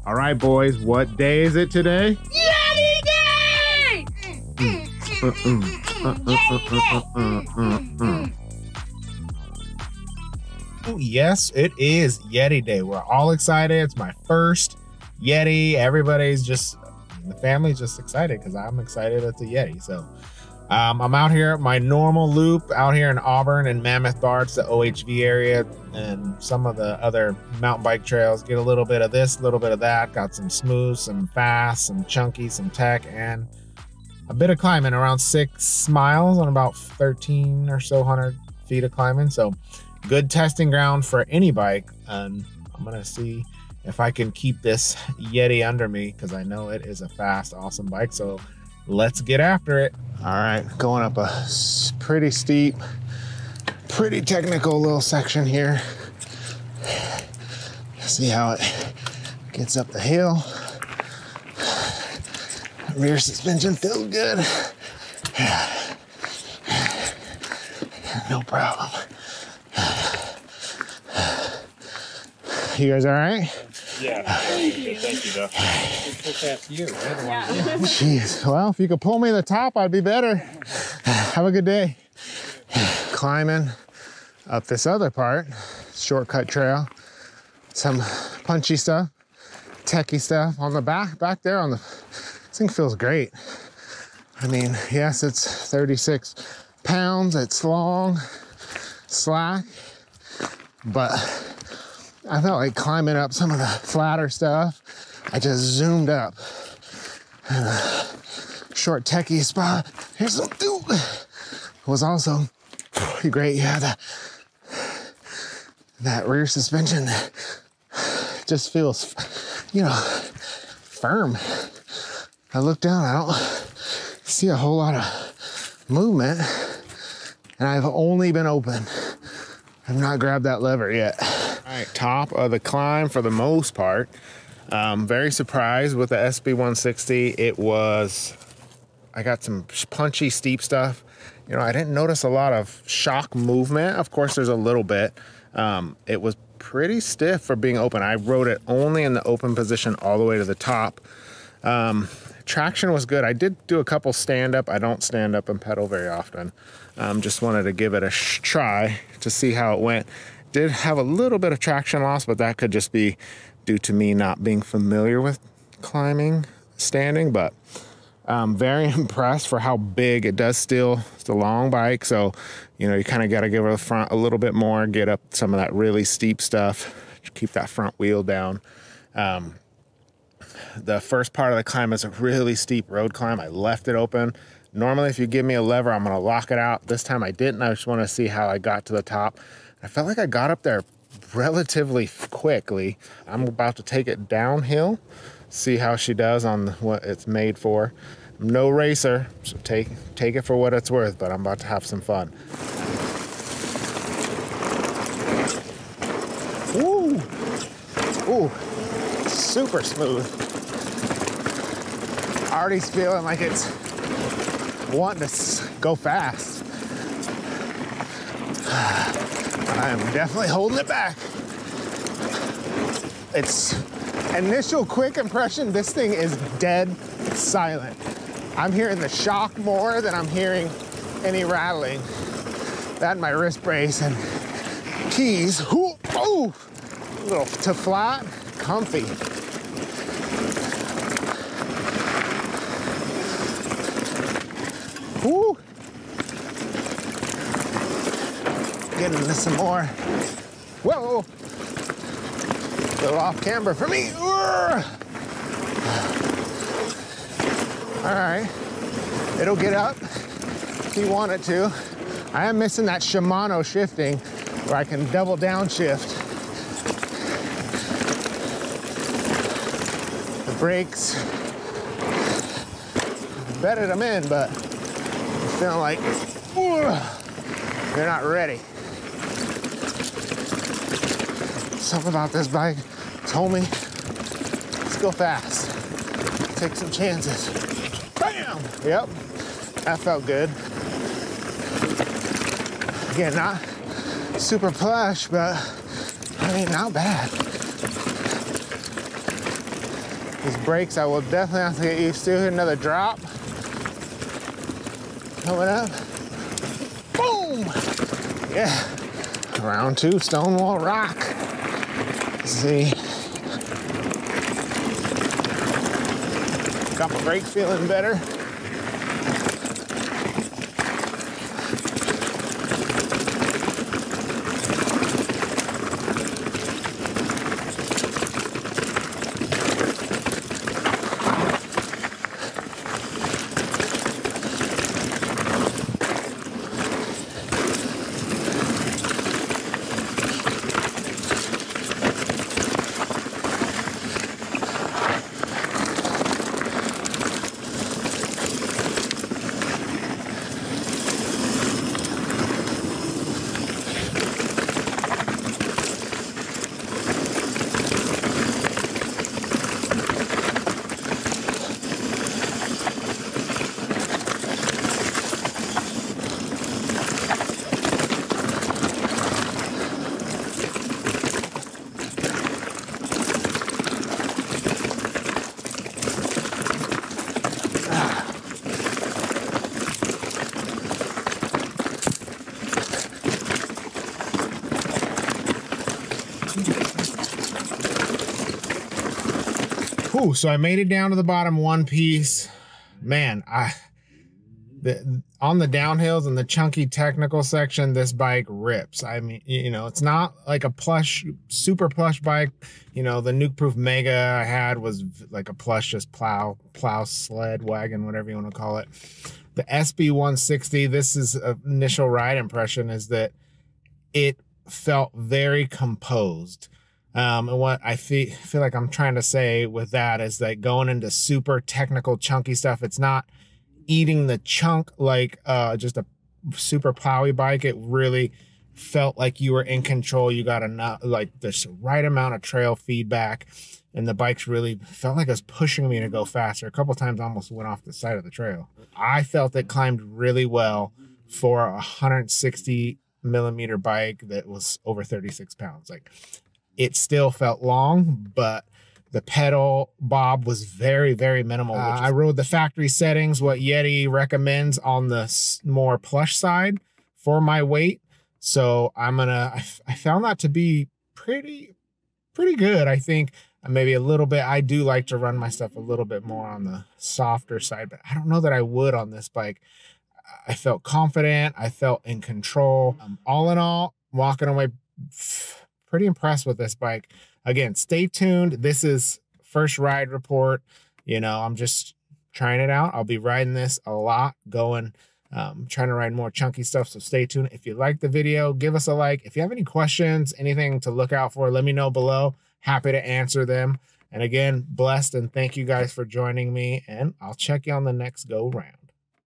All right, boys, what day is it today? Yeti Day! Yes, it is Yeti Day. We're all excited. It's my first Yeti. Everybody's just, the family's just excited because I'm excited it's a Yeti. So I'm out here at my normal loop out here in Auburn and Mammoth Bar, the OHV area, and some of the other mountain bike trails. Get a little bit of this, a little bit of that. Got some smooth, some fast, some chunky, some tech, and a bit of climbing, around 6 miles on about 13 or so hundred feet of climbing. So good testing ground for any bike. And I'm gonna see if I can keep this Yeti under me because I know it is a fast, awesome bike. So let's get after it. All right, going up a pretty steep, pretty technical little section here. See how it gets up the hill. Rear suspension feels good. No problem. You guys all right? Yeah. Thank you, though. Jeez. Well, if you could pull me to the top, I'd be better. Have a good day. Climbing up this other part, shortcut trail. Some punchy stuff, techie stuff on the back there on the. This thing feels great. I mean, yes, it's 36 pounds. It's long, slack, but I felt like climbing up some of the flatter stuff. I just zoomed up. And a short techie spot. Here's some was also pretty great. You have that rear suspension that just feels, you know, firm. I look down, I don't see a whole lot of movement, and I've only been open. I've not grabbed that lever yet. All right, top of the climb for the most part. Very surprised with the SB160. I got some punchy, steep stuff. You know, I didn't notice a lot of shock movement. Of course, there's a little bit. It was pretty stiff for being open. I rode it only in the open position all the way to the top. Traction was good. I did do a couple stand-up. I don't stand up and pedal very often. Just wanted to give it a try to see how it went. Did have a little bit of traction loss, but that could just be due to me not being familiar with climbing, standing, but very impressed for how big it does still. It's a long bike, so you know, you kind of got to give her the front a little bit more, get up some of that really steep stuff, keep that front wheel down. The first part of the climb is a really steep road climb. I left it open. Normally, if you give me a lever, I'm gonna lock it out. This time I didn't. I just want to see how I got to the top. I felt like I got up there relatively quickly. I'm about to take it downhill, see how she does on what it's made for. I'm no racer, so take it for what it's worth, but I'm about to have some fun. Woo! Ooh, super smooth. Already feeling like it's wanting to go fast. I am definitely holding it back. It's initial quick impression, this thing is dead silent. I'm hearing the shock more than I'm hearing any rattling. That and my wrist brace and keys. Ooh, ooh, a little to flat, comfy. Ooh. Getting into some more. Whoa! A little off camber for me. All right, it'll get up if you want it to. I am missing that Shimano shifting where I can double downshift. The brakes, bedded them in, but I'm feeling like they're not ready. Something about this bike told me, let's go fast. Take some chances. Bam! Yep, that felt good. Again, not super plush, but I mean, not bad. These brakes I will definitely have to get used to. Another drop. Coming up. Boom! Yeah. Round 2, Stonewall Rock. Let's see. Got my brake feeling better. Ooh, so I made it down to the bottom one piece. Man, on the downhills and the chunky technical section, this bike rips. I mean, you know, it's not like a plush, super plush bike. You know, the Nuke Proof Mega I had was like a plush, just plow sled wagon, whatever you want to call it. The SB160, this is initial ride impression, is that it felt very composed. And what I feel like I'm trying to say with that is that going into super technical, chunky stuff, it's not eating the chunk like just a super plowy bike. It really felt like you were in control. You got enough, like the right amount of trail feedback, and the bike's really felt like it was pushing me to go faster. A couple times I almost went off the side of the trail. I felt it climbed really well for a 160 millimeter bike that was over 36 pounds. Like, it still felt long, but the pedal bob was very, very minimal. I rode the factory settings, what Yeti recommends on the more plush side for my weight. So I found that to be pretty good. I think maybe a little bit. I do like to run my stuff a little bit more on the softer side, but I don't know that I would on this bike. I felt confident. I felt in control. All in all, walking away pretty impressed with this bike. Again, stay tuned. This is first ride report. You know, I'm just trying it out. I'll be riding this a lot, trying to ride more chunky stuff. So stay tuned. If you like the video, give us a like. If you have any questions, anything to look out for, let me know below. Happy to answer them. And again, blessed, and thank you guys for joining me. And I'll check you on the next go round.